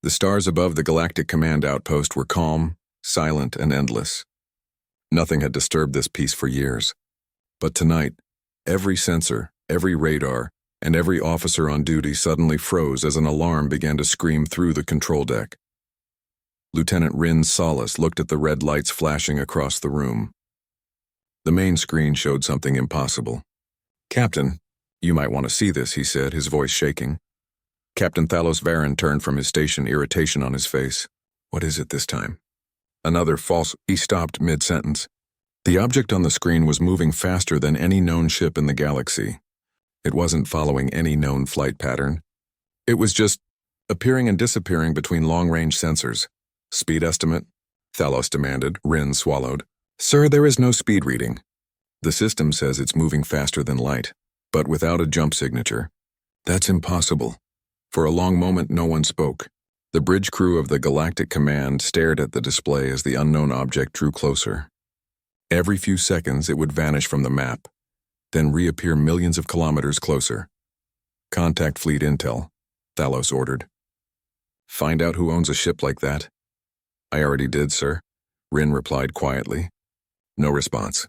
The stars above the Galactic Command outpost were calm, silent, and endless. Nothing had disturbed this peace for years. But tonight, every sensor, every radar, and every officer on duty suddenly froze as an alarm began to scream through the control deck. Lieutenant Rin Solace looked at the red lights flashing across the room. The main screen showed something impossible. "Captain, you might want to see this," he said, his voice shaking. Captain Thalos Varan turned from his station, irritation on his face. "What is it this time?" Another false. He stopped mid-sentence. The object on the screen was moving faster than any known ship in the galaxy. It wasn't following any known flight pattern. It was just appearing and disappearing between long-range sensors. "Speed estimate?" Thalos demanded. Rin swallowed. "Sir, there is no speed reading. The system says it's moving faster than light, but without a jump signature." "That's impossible." For a long moment, no one spoke. The bridge crew of the Galactic Command stared at the display as the unknown object drew closer. Every few seconds, it would vanish from the map, then reappear millions of kilometers closer. "Contact fleet intel," Thalos ordered. "Find out who owns a ship like that." "I already did, sir," Rin replied quietly. No response.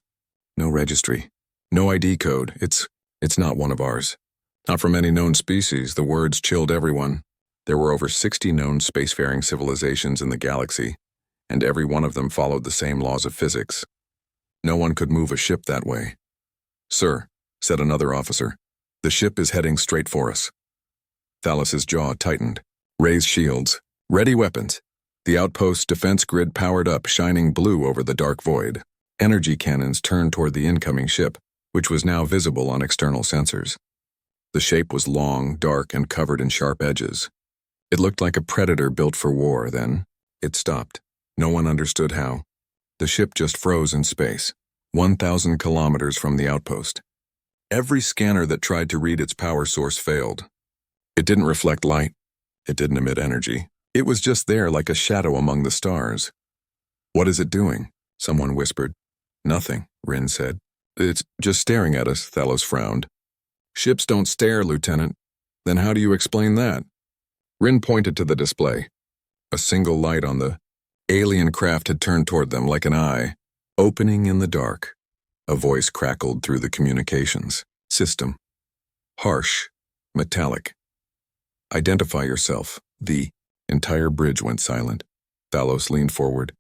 No registry. No ID code. It's not one of ours. Not from any known species. The words chilled everyone. There were over 60 known spacefaring civilizations in the galaxy, and every one of them followed the same laws of physics. No one could move a ship that way. "Sir," said another officer, "the ship is heading straight for us." Thalos's jaw tightened. "Raise shields. Ready weapons." The outpost's defense grid powered up, shining blue over the dark void. Energy cannons turned toward the incoming ship, which was now visible on external sensors. The shape was long, dark, and covered in sharp edges. It looked like a predator built for war. Then it stopped. No one understood how. The ship just froze in space, 1,000 kilometers from the outpost. Every scanner that tried to read its power source failed. It didn't reflect light. It didn't emit energy. It was just there like a shadow among the stars. "What is it doing?" someone whispered. "Nothing," Rin said. "It's just staring at us," Thalos frowned. "Ships don't stare, Lieutenant. Then how do you explain that?" Rin pointed to the display. A single light on the alien craft had turned toward them like an eye, opening in the dark. A voice crackled through the communications system. Harsh, metallic. "Identify yourself." The entire bridge went silent. Thalos leaned forward.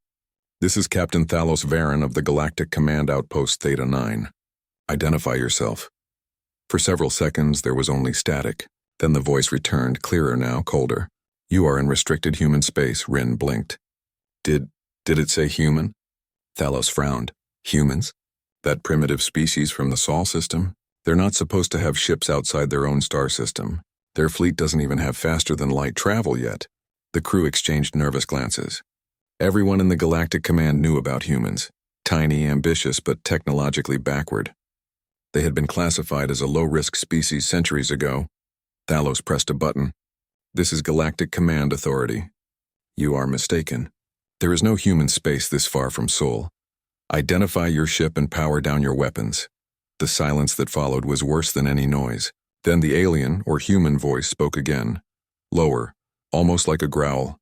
"This is Captain Thalos Varan of the Galactic Command Outpost Theta 9. Identify yourself." For several seconds, there was only static. Then the voice returned, clearer now, colder. "You are in restricted human space," Rin blinked. Did it say human?" Thalos frowned. "Humans? That primitive species from the Sol system? They're not supposed to have ships outside their own star system. Their fleet doesn't even have faster-than-light travel yet." The crew exchanged nervous glances. Everyone in the Galactic Command knew about humans. Tiny, ambitious, but technologically backward. They had been classified as a low-risk species centuries ago. Thalos pressed a button. "This is Galactic Command Authority. You are mistaken. There is no human space this far from Sol. Identify your ship and power down your weapons." The silence that followed was worse than any noise. Then the alien, or human voice spoke again. Lower, almost like a growl.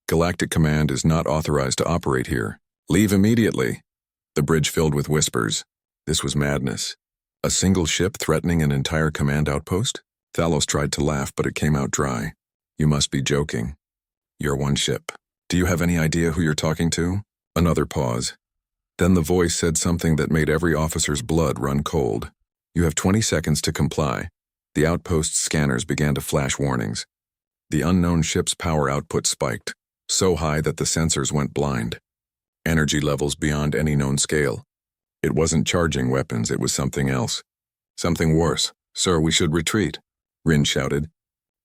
"Galactic Command is not authorized to operate here. Leave immediately." The bridge filled with whispers. This was madness. A single ship threatening an entire command outpost? Thalos tried to laugh, but it came out dry. "You must be joking. You're one ship. Do you have any idea who you're talking to?" Another pause. Then the voice said something that made every officer's blood run cold. "You have 20 seconds to comply." The outpost's scanners began to flash warnings. The unknown ship's power output spiked, so high that the sensors went blind. Energy levels beyond any known scale. It wasn't charging weapons, it was something else. "Something worse. Sir, we should retreat," Rin shouted.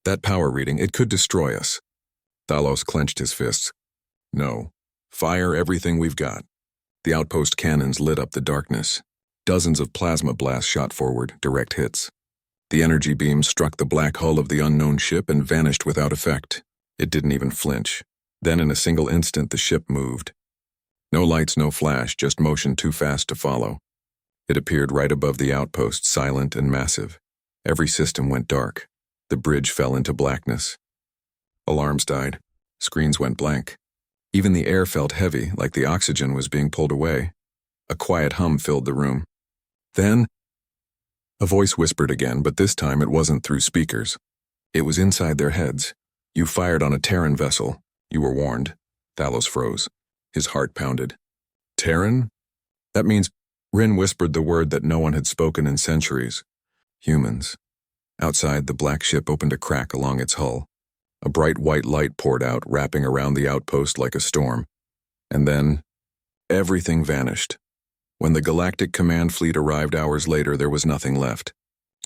"That power reading, it could destroy us." Thalos clenched his fists. "No. Fire everything we've got." The outpost cannons lit up the darkness. Dozens of plasma blasts shot forward, direct hits. The energy beams struck the black hull of the unknown ship and vanished without effect. It didn't even flinch. Then in a single instant the ship moved. No lights, no flash, just motion too fast to follow. It appeared right above the outpost, silent and massive. Every system went dark. The bridge fell into blackness. Alarms died. Screens went blank. Even the air felt heavy, like the oxygen was being pulled away. A quiet hum filled the room. Then, a voice whispered again, but this time it wasn't through speakers. It was inside their heads. You fired on a Terran vessel. You were warned. Thalos froze. His heart pounded. Terran? That means Rin whispered the word that no one had spoken in centuries. Humans. Outside, the black ship opened a crack along its hull. A bright white light poured out, wrapping around the outpost like a storm. And then, everything vanished. When the Galactic Command Fleet arrived hours later, there was nothing left.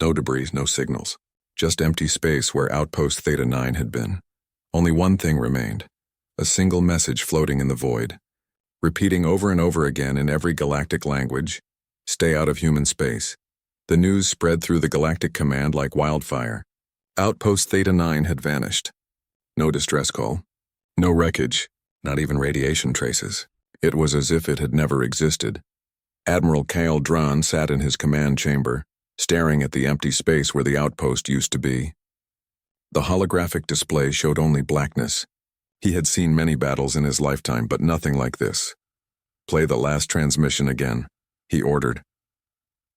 No debris, no signals. Just empty space where Outpost Theta 9 had been. Only one thing remained. A single message floating in the void. Repeating over and over again in every galactic language, "Stay out of human space." The news spread through the Galactic Command like wildfire. Outpost Theta 9 had vanished. No distress call. No wreckage. Not even radiation traces. It was as if it had never existed. Admiral Kyle Dran sat in his command chamber, staring at the empty space where the outpost used to be. The holographic display showed only blackness. He had seen many battles in his lifetime, but nothing like this. "Play the last transmission again," he ordered.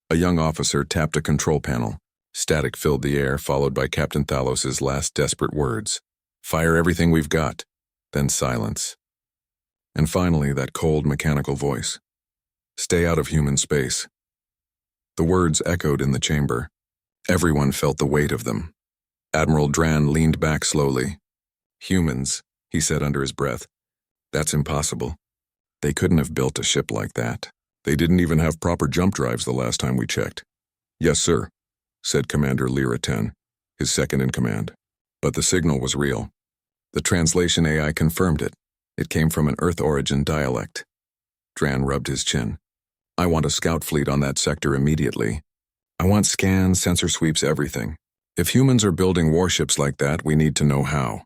A young officer tapped a control panel. Static filled the air, followed by Captain Thalos's last desperate words. "Fire everything we've got." Then silence. And finally, that cold mechanical voice. "Stay out of human space." The words echoed in the chamber. Everyone felt the weight of them. Admiral Dran leaned back slowly. "Humans," he said under his breath. "That's impossible. They couldn't have built a ship like that. They didn't even have proper jump drives the last time we checked." "Yes, sir," said Commander Lyra 10, his second in command. But the signal was real. The translation AI confirmed it. It came from an Earth-origin dialect. Dran rubbed his chin. "I want a scout fleet on that sector immediately. I want scans, sensor sweeps, everything. If humans are building warships like that, we need to know how."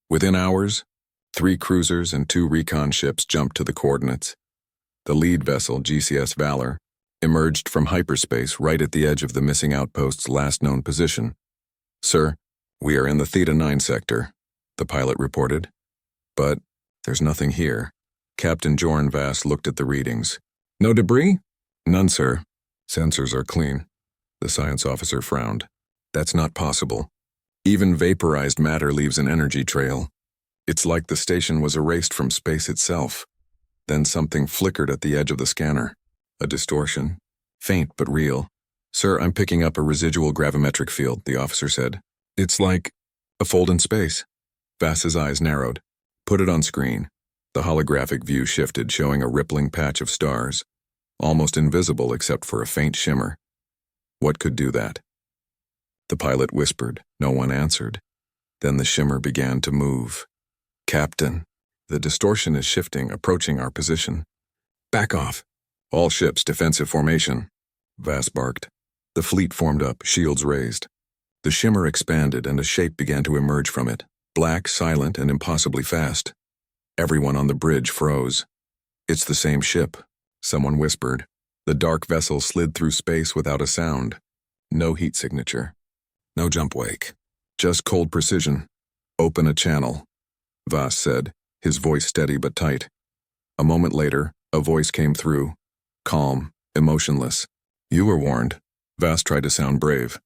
Within hours, 3 cruisers and 2 recon ships jumped to the coordinates. The lead vessel, GCS Valor, emerged from hyperspace right at the edge of the missing outpost's last known position. "Sir, we are in the Theta 9 sector," the pilot reported. "But there's nothing here." Captain Joran Vass looked at the readings. "No debris?" "None, sir. Sensors are clean." The science officer frowned. "That's not possible. Even vaporized matter leaves an energy trail. It's like the station was erased from space itself." Then something flickered at the edge of the scanner. A distortion. Faint but real. "Sir, I'm picking up a residual gravimetric field," the officer said. "It's like a fold in space." Vass's eyes narrowed. "Put it on screen." The holographic view shifted, showing a rippling patch of stars, almost invisible except for a faint shimmer. What could do that? The pilot whispered. No one answered. Then the shimmer began to move. "Captain, the distortion is shifting, approaching our position." "Back off. All ships, defensive formation," Vass barked. The fleet formed up, shields raised. The shimmer expanded and a shape began to emerge from it, black, silent, and impossibly fast. Everyone on the bridge froze. "It's the same ship," someone whispered. The dark vessel slid through space without a sound. No heat signature. No jump wake. Just cold precision. "Open a channel," Vass said, his voice steady but tight. A moment later, a voice came through. Calm, emotionless. "You were warned." Vass tried to sound brave.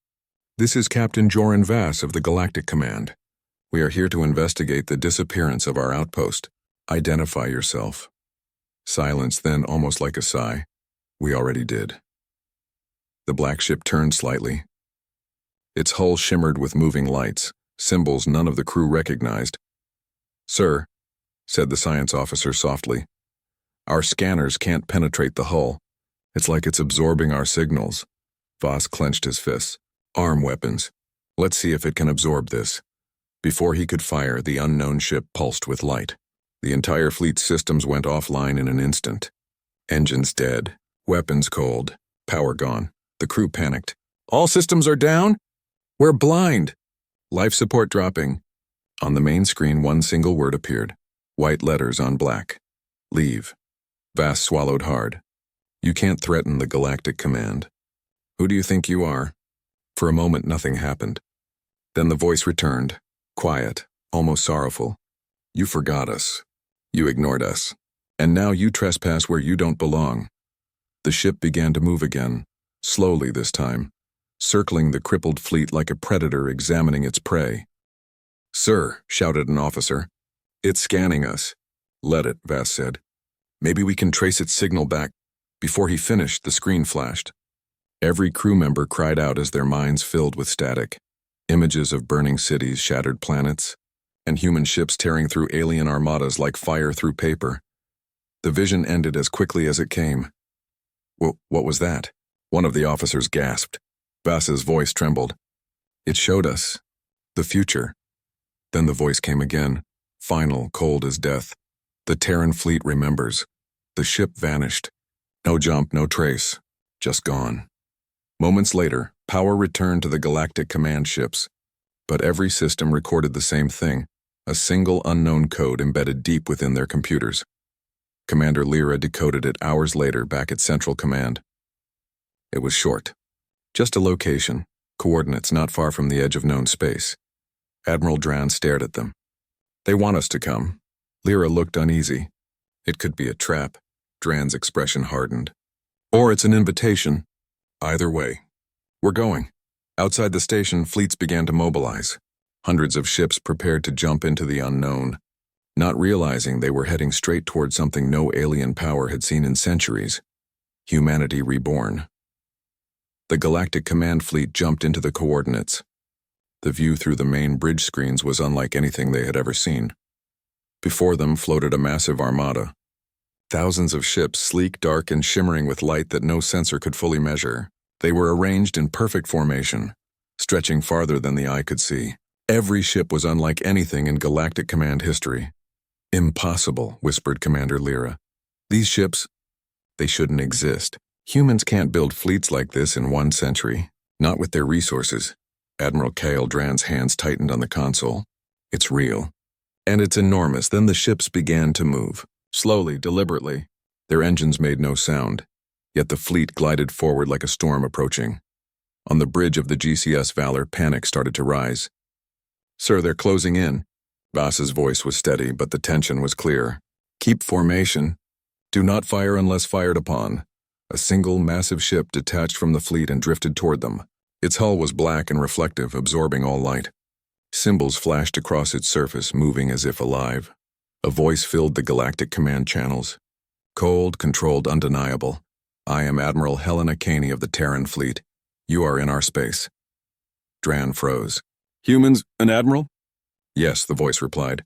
"This is Captain Joran Vass of the Galactic Command. We are here to investigate the disappearance of our outpost. Identify yourself." Silence, then almost like a sigh. "We already did." The black ship turned slightly. Its hull shimmered with moving lights, symbols none of the crew recognized. "Sir," said the science officer softly, "our scanners can't penetrate the hull. It's like it's absorbing our signals." Vass clenched his fists. "Arm weapons. Let's see if it can absorb this." Before he could fire, the unknown ship pulsed with light. The entire fleet's systems went offline in an instant. Engines dead, weapons cold, power gone. The crew panicked. "All systems are down? We're blind!" "Life support dropping." On the main screen, one single word appeared. White letters on black. "Leave." Vass swallowed hard. "You can't threaten the Galactic Command. Who do you think you are?" For a moment, nothing happened. Then the voice returned, quiet, almost sorrowful. You forgot us. You ignored us. And now you trespass where you don't belong. The ship began to move again, slowly this time, circling the crippled fleet like a predator examining its prey. "Sir," shouted an officer, "it's scanning us." "Let it," Vass said. "Maybe we can trace its signal back." Before he finished, the screen flashed. Every crew member cried out as their minds filled with static. Images of burning cities, shattered planets, and human ships tearing through alien armadas like fire through paper. The vision ended as quickly as it came. What was that?" One of the officers gasped. Vass's voice trembled. "It showed us the future." Then the voice came again, final, cold as death. "The Terran fleet remembers. The ship vanished. No jump, no trace. Just gone." Moments later, power returned to the Galactic command ships. But every system recorded the same thing, a single unknown code embedded deep within their computers. Commander Lyra decoded it hours later back at Central Command. It was short. Just a location, coordinates not far from the edge of known space. Admiral Dran stared at them. "They want us to come." Lyra looked uneasy. "It could be a trap." Dran's expression hardened. "Or it's an invitation. Either way. We're going." Outside the station, fleets began to mobilize. Hundreds of ships prepared to jump into the unknown, not realizing they were heading straight toward something no alien power had seen in centuries. Humanity reborn. The Galactic Command Fleet jumped into the coordinates. The view through the main bridge screens was unlike anything they had ever seen. Before them floated a massive armada. Thousands of ships, sleek, dark, and shimmering with light that no sensor could fully measure. They were arranged in perfect formation, stretching farther than the eye could see. Every ship was unlike anything in Galactic Command history. "Impossible," whispered Commander Lyra. "These ships, they shouldn't exist. Humans can't build fleets like this in 1 century, not with their resources." Admiral Kale Dran's hands tightened on the console. "It's real. And it's enormous." Then the ships began to move, slowly, deliberately. Their engines made no sound, yet the fleet glided forward like a storm approaching. On the bridge of the GCS Valor, panic started to rise. "Sir, they're closing in." Vass's voice was steady, but the tension was clear. "Keep formation. Do not fire unless fired upon." A single, massive ship detached from the fleet and drifted toward them. Its hull was black and reflective, absorbing all light. Symbols flashed across its surface, moving as if alive. A voice filled the Galactic Command channels. Cold, controlled, undeniable. "I am Admiral Helena Caney of the Terran Fleet. You are in our space." Dran froze. "Humans, an admiral?" "Yes," the voice replied.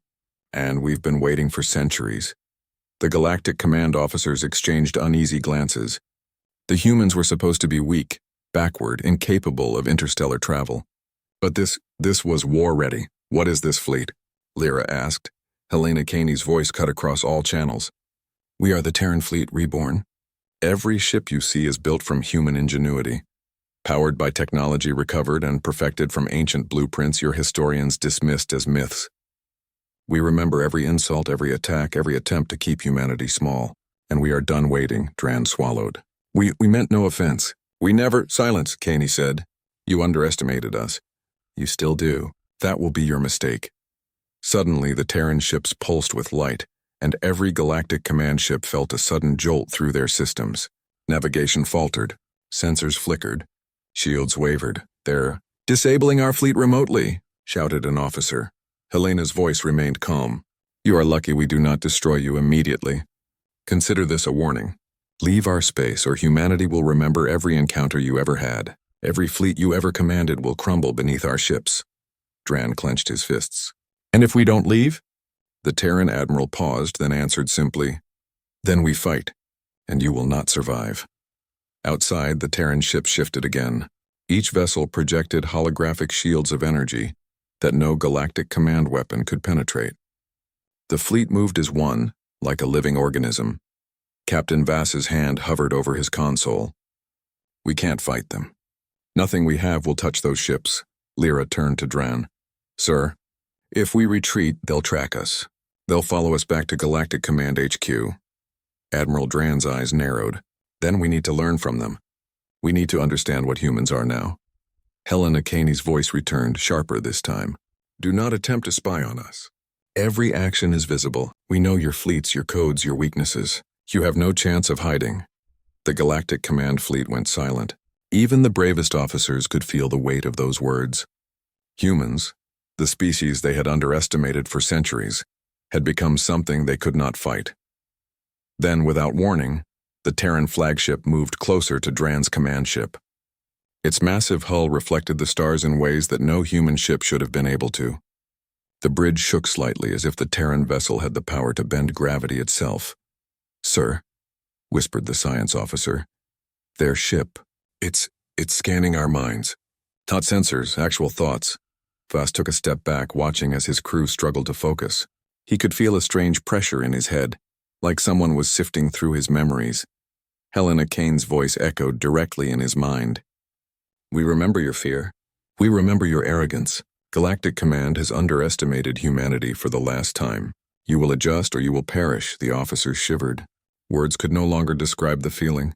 "And we've been waiting for centuries." The Galactic Command officers exchanged uneasy glances. The humans were supposed to be weak, backward, incapable of interstellar travel. But this was war-ready. "What is this fleet?" Lyra asked. Helena Caney's voice cut across all channels. "We are the Terran Fleet reborn. Every ship you see is built from human ingenuity. Powered by technology recovered and perfected from ancient blueprints your historians dismissed as myths. We remember every insult, every attack, every attempt to keep humanity small. And we are done waiting," Dran swallowed. We meant no offense. We never—" "Silence," Caney said. "You underestimated us. You still do. That will be your mistake." Suddenly, the Terran ships pulsed with light, and every Galactic Command ship felt a sudden jolt through their systems. Navigation faltered. Sensors flickered. Shields wavered. "They're disabling our fleet remotely," shouted an officer. Helena's voice remained calm. "You are lucky we do not destroy you immediately. Consider this a warning. Leave our space or humanity will remember every encounter you ever had. Every fleet you ever commanded will crumble beneath our ships." Dran clenched his fists. "And if we don't leave?" The Terran admiral paused, then answered simply, "Then we fight, and you will not survive." Outside, the Terran ship shifted again. Each vessel projected holographic shields of energy that no Galactic Command weapon could penetrate. The fleet moved as one, like a living organism. Captain Vass's hand hovered over his console. "We can't fight them. Nothing we have will touch those ships." Lyra turned to Dran. "Sir, if we retreat, they'll track us. They'll follow us back to Galactic Command HQ." Admiral Dran's eyes narrowed. "Then we need to learn from them. We need to understand what humans are now." Helena Caney's voice returned, sharper this time. Do not attempt to spy on us. Every action is visible. We know your fleets, your codes, your weaknesses. You have no chance of hiding." The Galactic Command Fleet went silent. Even the bravest officers could feel the weight of those words. Humans, the species they had underestimated for centuries, had become something they could not fight. Then, without warning, the Terran flagship moved closer to Dran's command ship. Its massive hull reflected the stars in ways that no human ship should have been able to. The bridge shook slightly as if the Terran vessel had the power to bend gravity itself. "Sir," whispered the science officer, "their ship, it's scanning our minds. Not sensors, actual thoughts." Vass took a step back, watching as his crew struggled to focus. He could feel a strange pressure in his head, like someone was sifting through his memories. Helena Kane's voice echoed directly in his mind. "We remember your fear. We remember your arrogance. Galactic Command has underestimated humanity for the last time. You will adjust or you will perish," the officers shivered. Words could no longer describe the feeling.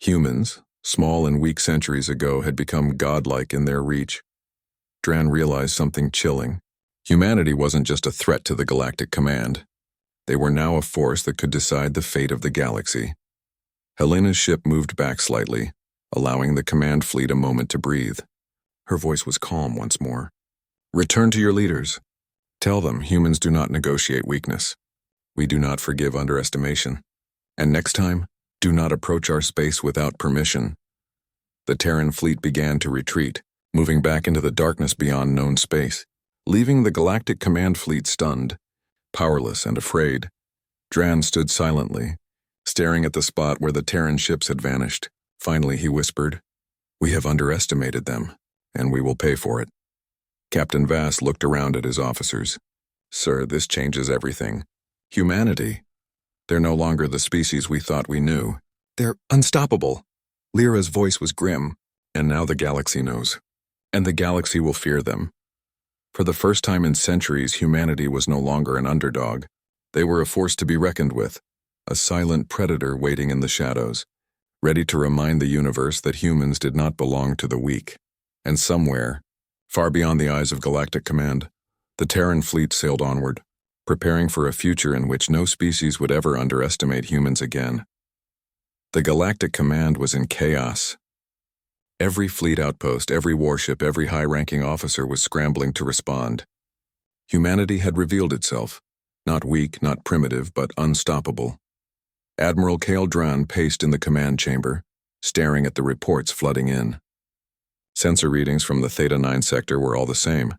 Humans, small and weak centuries ago, had become godlike in their reach. Dran realized something chilling. Humanity wasn't just a threat to the Galactic Command. They were now a force that could decide the fate of the galaxy. Helena's ship moved back slightly, allowing the command fleet a moment to breathe. Her voice was calm once more. "Return to your leaders. Tell them humans do not negotiate weakness. We do not forgive underestimation. And next time, do not approach our space without permission." The Terran fleet began to retreat, moving back into the darkness beyond known space, leaving the Galactic Command Fleet stunned, powerless and afraid. Dran stood silently, staring at the spot where the Terran ships had vanished. Finally, he whispered, "We have underestimated them, and we will pay for it." Captain Vass looked around at his officers. "Sir, this changes everything. Humanity. They're no longer the species we thought we knew. They're unstoppable." Lyra's voice was grim. "And now the galaxy knows. And the galaxy will fear them." For the first time in centuries, humanity was no longer an underdog. They were a force to be reckoned with, a silent predator waiting in the shadows, ready to remind the universe that humans did not belong to the weak. And somewhere, far beyond the eyes of Galactic Command, the Terran fleet sailed onward, preparing for a future in which no species would ever underestimate humans again. The Galactic Command was in chaos. Every fleet outpost, every warship, every high-ranking officer was scrambling to respond. Humanity had revealed itself, not weak, not primitive, but unstoppable. Admiral Kale Dran paced in the command chamber, staring at the reports flooding in. Sensor readings from the Theta 9 sector were all the same.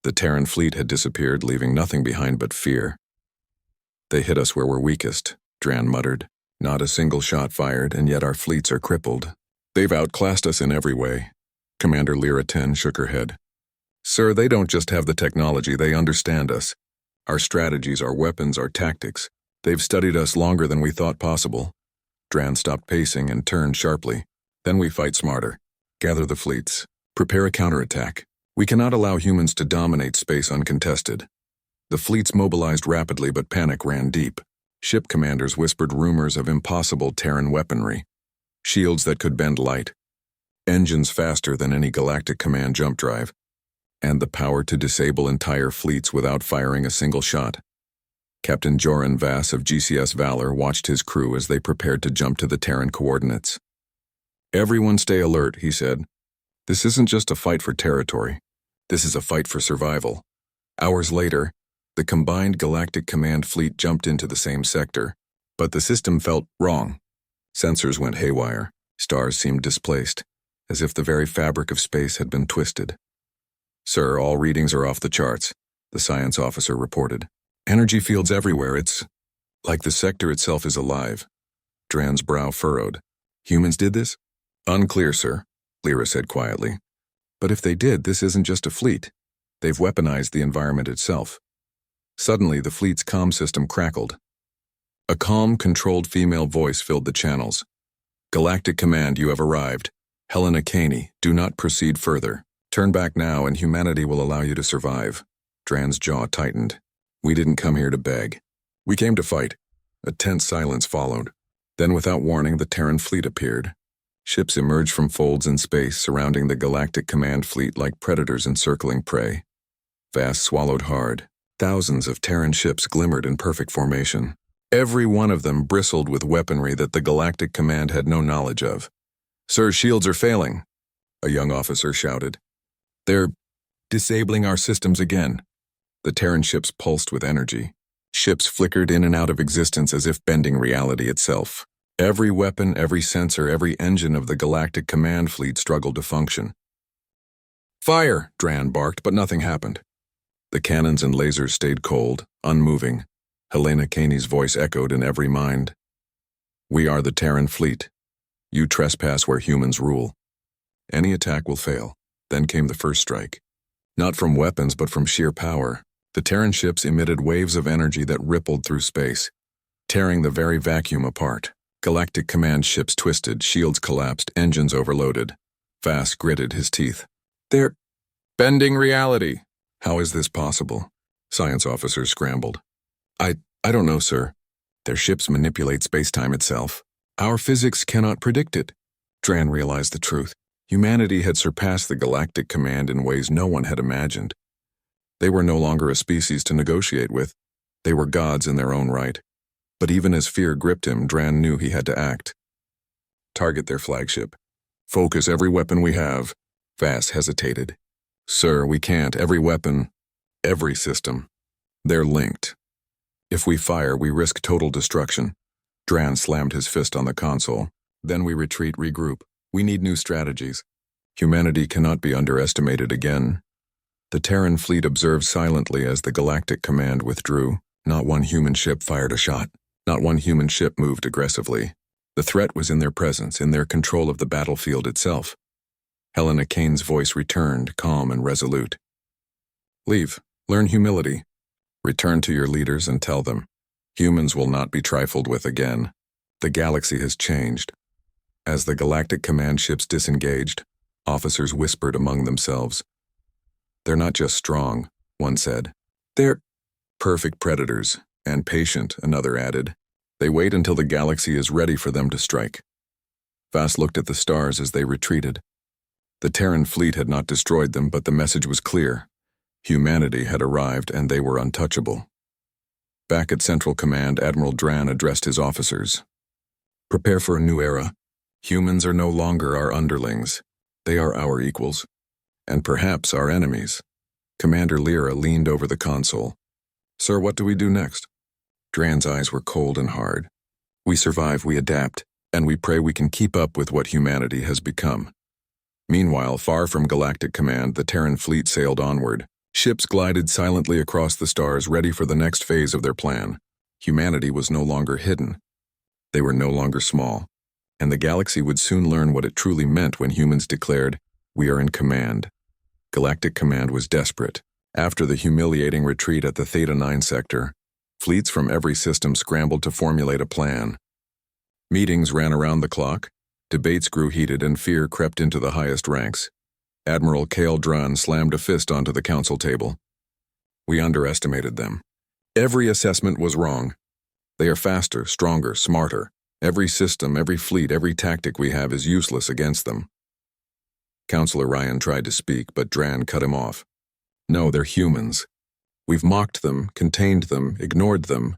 The Terran fleet had disappeared, leaving nothing behind but fear. "They hit us where we're weakest," Dran muttered. "Not a single shot fired, and yet our fleets are crippled. They've outclassed us in every way." Commander Lyra 10 shook her head. "Sir, they don't just have the technology, they understand us. Our strategies, our weapons, our tactics. They've studied us longer than we thought possible." Dran stopped pacing and turned sharply. "Then we fight smarter. Gather the fleets. Prepare a counterattack. We cannot allow humans to dominate space uncontested." The fleets mobilized rapidly, but panic ran deep. Ship commanders whispered rumors of impossible Terran weaponry. Shields that could bend light. Engines faster than any Galactic Command jump drive. And the power to disable entire fleets without firing a single shot. Captain Joran Vass of GCS Valor watched his crew as they prepared to jump to the Terran coordinates. "Everyone stay alert," he said. "This isn't just a fight for territory. This is a fight for survival." Hours later, the combined Galactic Command fleet jumped into the same sector, but the system felt wrong. Sensors went haywire. Stars seemed displaced, as if the very fabric of space had been twisted. "Sir, all readings are off the charts," the science officer reported. "Energy fields everywhere. It's like the sector itself is alive." Dran's brow furrowed. "Humans did this?" "Unclear, sir," Lyra said quietly. "But if they did, this isn't just a fleet. They've weaponized the environment itself." Suddenly, the fleet's comm system crackled. A calm, controlled female voice filled the channels. "Galactic Command, you have arrived. Helena Caney, do not proceed further. Turn back now and humanity will allow you to survive." Dran's jaw tightened. "We didn't come here to beg. We came to fight." A tense silence followed. Then, without warning, the Terran fleet appeared. Ships emerged from folds in space, surrounding the Galactic Command fleet like predators encircling prey. Vast swallowed hard. Thousands of Terran ships glimmered in perfect formation. Every one of them bristled with weaponry that the Galactic Command had no knowledge of. "Sir, shields are failing," a young officer shouted. "They're disabling our systems again." The Terran ships pulsed with energy. Ships flickered in and out of existence as if bending reality itself. Every weapon, every sensor, every engine of the Galactic Command fleet struggled to function. "Fire!" Dran barked, but nothing happened. The cannons and lasers stayed cold, unmoving. Helena Caney's voice echoed in every mind. "We are the Terran fleet. You trespass where humans rule. Any attack will fail." Then came the first strike. Not from weapons, but from sheer power. The Terran ships emitted waves of energy that rippled through space, tearing the very vacuum apart. Galactic Command ships twisted, shields collapsed, engines overloaded. Vass gritted his teeth. "They're bending reality." "How is this possible?" Science officers scrambled. I don't know, sir. Their ships manipulate space-time itself. Our physics cannot predict it." Dran realized the truth. Humanity had surpassed the Galactic Command in ways no one had imagined. They were no longer a species to negotiate with. They were gods in their own right. But even as fear gripped him, Dran knew he had to act. "Target their flagship. Focus every weapon we have." Vass hesitated. "Sir, we can't. Every weapon, every system. They're linked. If we fire, we risk total destruction." Dran slammed his fist on the console. "Then we retreat, regroup. We need new strategies. Humanity cannot be underestimated again." The Terran fleet observed silently as the Galactic Command withdrew. Not one human ship fired a shot. Not one human ship moved aggressively. The threat was in their presence, in their control of the battlefield itself. Helena Kane's voice returned, calm and resolute. "Leave. Learn humility. Return to your leaders and tell them. Humans will not be trifled with again. The galaxy has changed." As the Galactic Command ships disengaged, officers whispered among themselves. "They're not just strong," one said. "They're perfect predators, and patient," another added. "They wait until the galaxy is ready for them to strike." Vass looked at the stars as they retreated. The Terran fleet had not destroyed them, but the message was clear. Humanity had arrived, and they were untouchable. Back at Central Command, Admiral Dran addressed his officers. "Prepare for a new era. Humans are no longer our underlings. They are our equals. And perhaps our enemies." Commander Lyra leaned over the console. "Sir, what do we do next?" Dran's eyes were cold and hard. "We survive, we adapt, and we pray we can keep up with what humanity has become." Meanwhile, far from Galactic Command, the Terran fleet sailed onward. Ships glided silently across the stars, ready for the next phase of their plan. Humanity was no longer hidden. They were no longer small. And the galaxy would soon learn what it truly meant when humans declared, "We are in command." Galactic Command was desperate. After the humiliating retreat at the Theta 9 sector, fleets from every system scrambled to formulate a plan. Meetings ran around the clock, debates grew heated, and fear crept into the highest ranks. Admiral Kale Dran slammed a fist onto the council table. "We underestimated them. Every assessment was wrong. They are faster, stronger, smarter. Every system, every fleet, every tactic we have is useless against them." Counselor Ryan tried to speak, but Dran cut him off. "No, they're humans. We've mocked them, contained them, ignored them,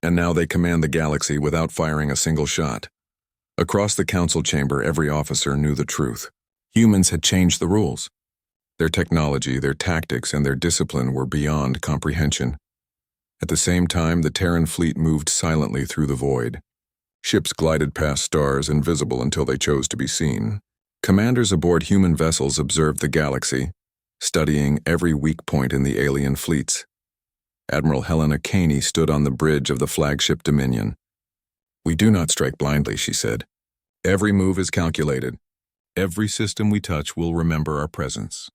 and now they command the galaxy without firing a single shot." Across the council chamber, every officer knew the truth. Humans had changed the rules. Their technology, their tactics, and their discipline were beyond comprehension. At the same time, the Terran fleet moved silently through the void. Ships glided past stars, invisible until they chose to be seen. Commanders aboard human vessels observed the galaxy, studying every weak point in the alien fleets. Admiral Helena Caney stood on the bridge of the flagship Dominion. "We do not strike blindly," she said. "Every move is calculated. Every system we touch will remember our presence.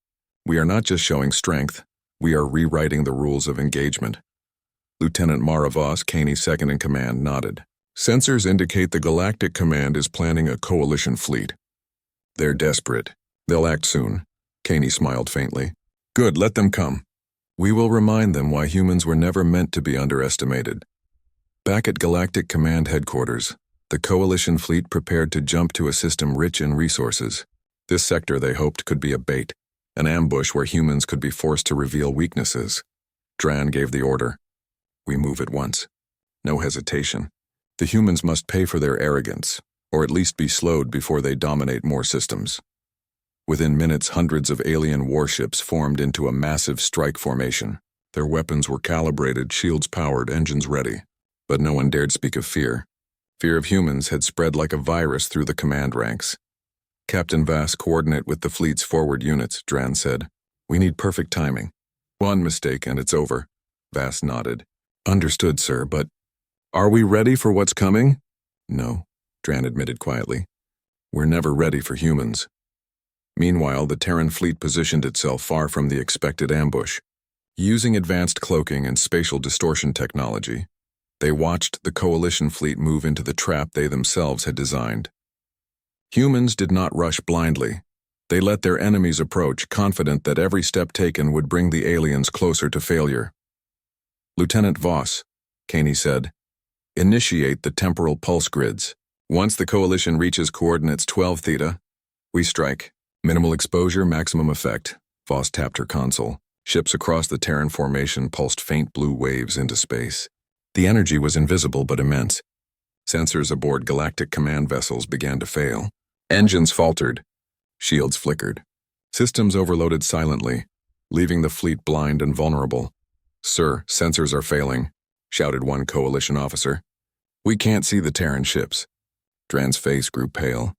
We are not just showing strength, we are rewriting the rules of engagement." Lieutenant Mara Voss, Caney's second-in-command, nodded. "Sensors indicate the Galactic Command is planning a coalition fleet. They're desperate. They'll act soon." Caney smiled faintly. "Good, let them come. We will remind them why humans were never meant to be underestimated." Back at Galactic Command headquarters, the coalition fleet prepared to jump to a system rich in resources. This sector, they hoped, could be a bait. an ambush where humans could be forced to reveal weaknesses. Dran gave the order. We move at once. No hesitation. The humans must pay for their arrogance, or at least be slowed before they dominate more systems. Within minutes, hundreds of alien warships formed into a massive strike formation. Their weapons were calibrated, shields powered, engines ready. But no one dared speak of fear. Fear of humans had spread like a virus through the command ranks. Captain Vass, coordinate with the fleet's forward units, Dran said. We need perfect timing. One mistake and it's over. Vass nodded. Understood, sir, but are we ready for what's coming? No, Dran admitted quietly. We're never ready for humans. Meanwhile, the Terran fleet positioned itself far from the expected ambush. Using advanced cloaking and spatial distortion technology, they watched the Coalition fleet move into the trap they themselves had designed. Humans did not rush blindly. They let their enemies approach, confident that every step taken would bring the aliens closer to failure. Lieutenant Voss, Caney said, initiate the temporal pulse grids. Once the Coalition reaches coordinates 12 theta, we strike. Minimal exposure, maximum effect. Voss tapped her console. Ships across the Terran formation pulsed faint blue waves into space. The energy was invisible but immense. Sensors aboard Galactic command vessels began to fail. Engines faltered. Shields flickered. Systems overloaded silently, leaving the fleet blind and vulnerable. Sir, sensors are failing, shouted one Coalition officer. We can't see the Terran ships. Dran's face grew pale.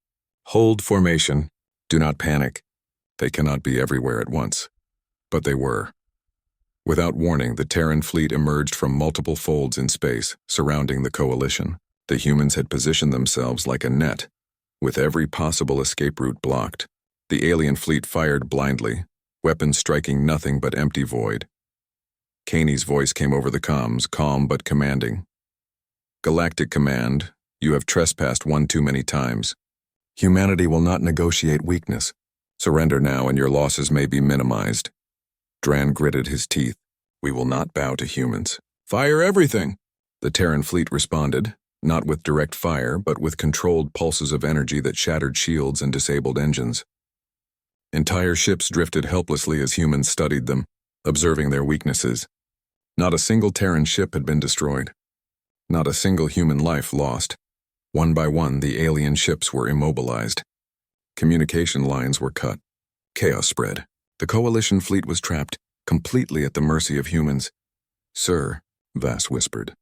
Hold formation. Do not panic. They cannot be everywhere at once. But they were. Without warning, the Terran fleet emerged from multiple folds in space, surrounding the Coalition. The humans had positioned themselves like a net, with every possible escape route blocked. The alien fleet fired blindly, weapons striking nothing but empty void. Caney's voice came over the comms, calm but commanding. Galactic Command, you have trespassed one too many times. Humanity will not negotiate weakness. Surrender now and your losses may be minimized. Dran gritted his teeth. We will not bow to humans. Fire everything! The Terran fleet responded, not with direct fire, but with controlled pulses of energy that shattered shields and disabled engines. Entire ships drifted helplessly as humans studied them, observing their weaknesses. Not a single Terran ship had been destroyed. Not a single human life lost. One by one, the alien ships were immobilized. Communication lines were cut. Chaos spread. The Coalition fleet was trapped, completely at the mercy of humans. Sir, Vass whispered.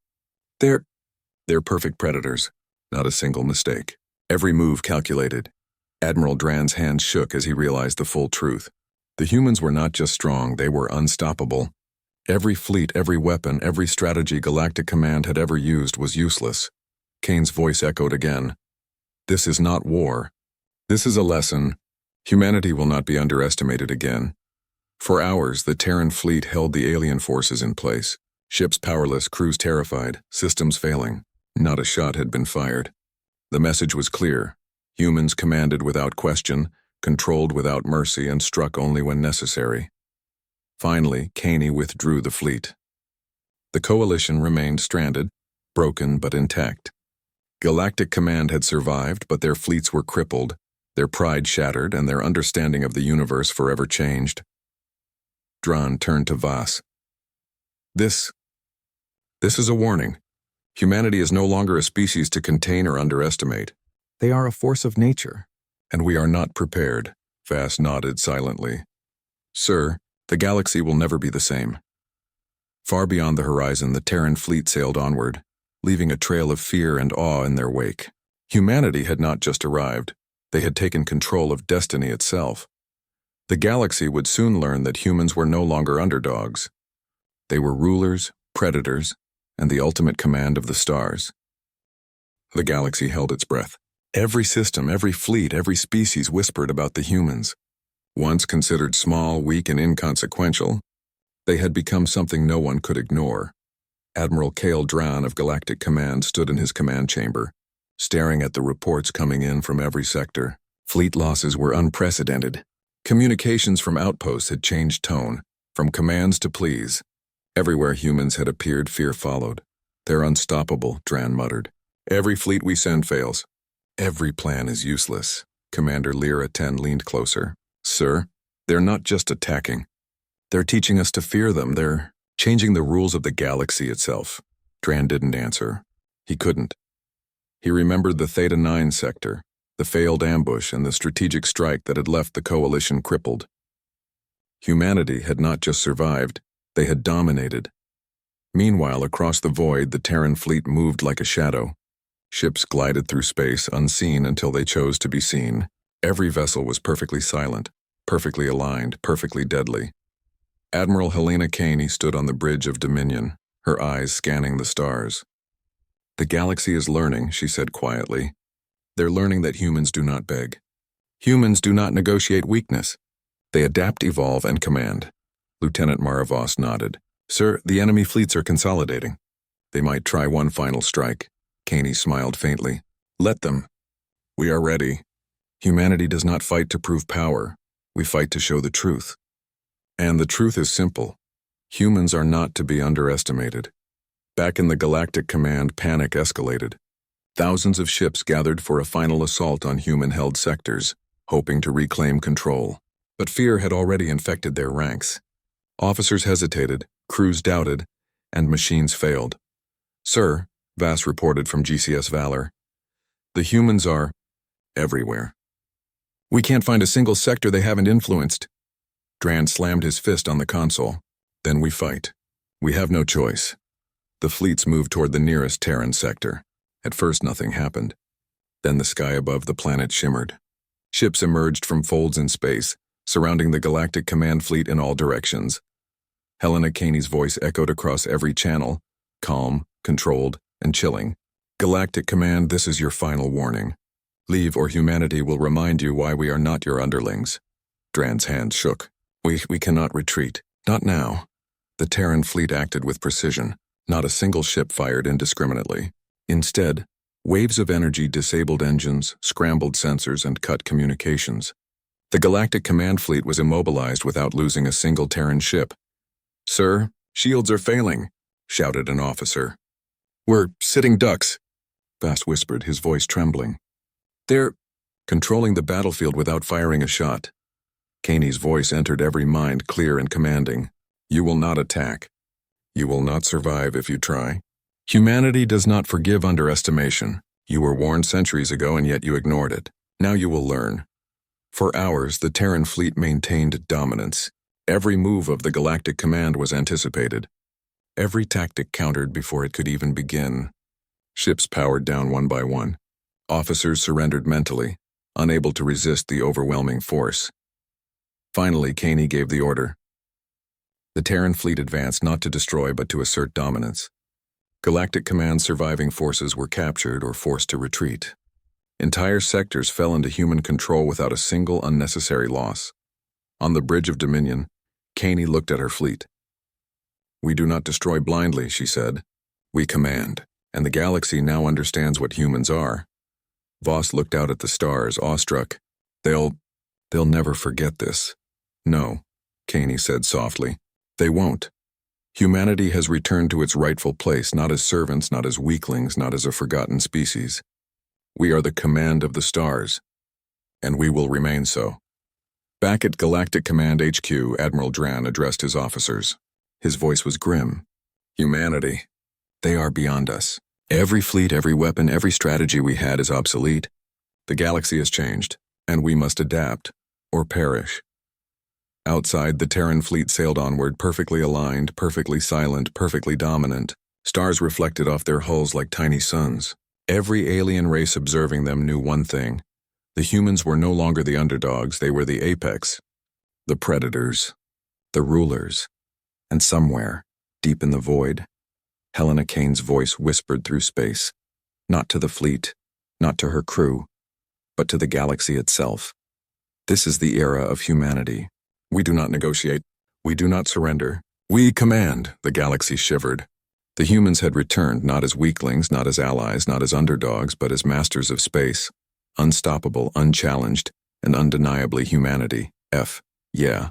They're perfect predators. Not a single mistake. Every move calculated. Admiral Dran's hands shook as he realized the full truth. The humans were not just strong, they were unstoppable. Every fleet, every weapon, every strategy Galactic Command had ever used was useless. Kane's voice echoed again. This is not war. This is a lesson. Humanity will not be underestimated again. For hours, the Terran fleet held the alien forces in place. Ships powerless, crews terrified, systems failing. Not a shot had been fired. The message was clear. Humans commanded without question, controlled without mercy, and struck only when necessary. Finally, Caney withdrew the fleet. The Coalition remained stranded, broken but intact. Galactic Command had survived, but their fleets were crippled, their pride shattered, and their understanding of the universe forever changed. Dran turned to Vass. This is a warning. Humanity is no longer a species to contain or underestimate. They are a force of nature, and we are not prepared. Vass nodded silently. Sir, the galaxy will never be the same. Far beyond the horizon, the Terran fleet sailed onward, leaving a trail of fear and awe in their wake. Humanity had not just arrived. They had taken control of destiny itself. The galaxy would soon learn that humans were no longer underdogs. They were rulers, predators, and the ultimate command of the stars. The galaxy held its breath. Every system, every fleet, every species whispered about the humans. Once considered small, weak, and inconsequential, they had become something no one could ignore. Admiral Kale Dran of Galactic Command stood in his command chamber, staring at the reports coming in from every sector. Fleet losses were unprecedented. Communications from outposts had changed tone, from commands to pleas. Everywhere humans had appeared, fear followed. They're unstoppable, Dran muttered. Every fleet we send fails. Every plan is useless. Commander Lyra 10 leaned closer. Sir, They're not just attacking. They're teaching us to fear them. They're changing the rules of the galaxy itself. Dran didn't answer. He couldn't. He remembered the Theta 9 sector, the failed ambush, and the strategic strike that had left the coalition crippled. Humanity had not just survived, they had dominated. Meanwhile, across the void, the Terran fleet moved like a shadow. Ships glided through space, unseen until they chose to be seen. Every vessel was perfectly silent, perfectly aligned, perfectly deadly. Admiral Helena Caney stood on the bridge of Dominion, her eyes scanning the stars. "The galaxy is learning," she said quietly. "They're learning that humans do not beg. Humans do not negotiate weakness. They adapt, evolve, and command." Lieutenant Maravos nodded. "Sir, the enemy fleets are consolidating. They might try one final strike." Caney smiled faintly. "Let them. We are ready. Humanity does not fight to prove power. We fight to show the truth. And the truth is simple. Humans are not to be underestimated." Back in the Galactic Command, panic escalated. Thousands of ships gathered for a final assault on human-held sectors, hoping to reclaim control. But fear had already infected their ranks. Officers hesitated, crews doubted, and machines failed. "Sir," Vass reported from GCS Valor, "the humans are everywhere. We can't find a single sector they haven't influenced." Dran slammed his fist on the console. "Then we fight. We have no choice." The fleets moved toward the nearest Terran sector. At first nothing happened. Then the sky above the planet shimmered. Ships emerged from folds in space, surrounding the Galactic Command fleet in all directions. Helena Caney's voice echoed across every channel, calm, controlled, and chilling. "Galactic Command, this is your final warning. Leave or humanity will remind you why we are not your underlings." Dran's hand shook. We cannot retreat. Not now." The Terran fleet acted with precision. Not a single ship fired indiscriminately. Instead, waves of energy disabled engines, scrambled sensors, and cut communications. The Galactic Command fleet was immobilized without losing a single Terran ship. "Sir, shields are failing," shouted an officer. "We're sitting ducks," Vass whispered, his voice trembling. "They're controlling the battlefield without firing a shot." Caney's voice entered every mind, clear and commanding. "You will not attack. You will not survive if you try. Humanity does not forgive underestimation. You were warned centuries ago and yet you ignored it. Now you will learn." For hours, the Terran fleet maintained dominance. Every move of the Galactic Command was anticipated. Every tactic countered before it could even begin. Ships powered down one by one. Officers surrendered mentally, unable to resist the overwhelming force. Finally, Caney gave the order. The Terran fleet advanced not to destroy but to assert dominance. Galactic Command's surviving forces were captured or forced to retreat. Entire sectors fell into human control without a single unnecessary loss. On the bridge of Dominion, Caney looked at her fleet. "We do not destroy blindly," she said. "We command, and the galaxy now understands what humans are." Voss looked out at the stars, awestruck. They'll never forget this." "No," Caney said softly. "They won't. Humanity has returned to its rightful place, not as servants, not as weaklings, not as a forgotten species. We are the command of the stars, and we will remain so." Back at Galactic Command HQ, Admiral Dran addressed his officers. His voice was grim. "Humanity, they are beyond us. Every fleet, every weapon, every strategy we had is obsolete. The galaxy has changed, and we must adapt, or perish." Outside, the Terran fleet sailed onward, perfectly aligned, perfectly silent, perfectly dominant. Stars reflected off their hulls like tiny suns. Every alien race observing them knew one thing. The humans were no longer the underdogs, they were the apex. The predators. The rulers. And somewhere, deep in the void, Helena Cain's voice whispered through space. Not to the fleet, not to her crew, but to the galaxy itself. "This is the era of humanity. We do not negotiate. We do not surrender. We command," the galaxy shivered. The humans had returned, not as weaklings, not as allies, not as underdogs, but as masters of space. Unstoppable, unchallenged, and undeniably humanity. Yeah.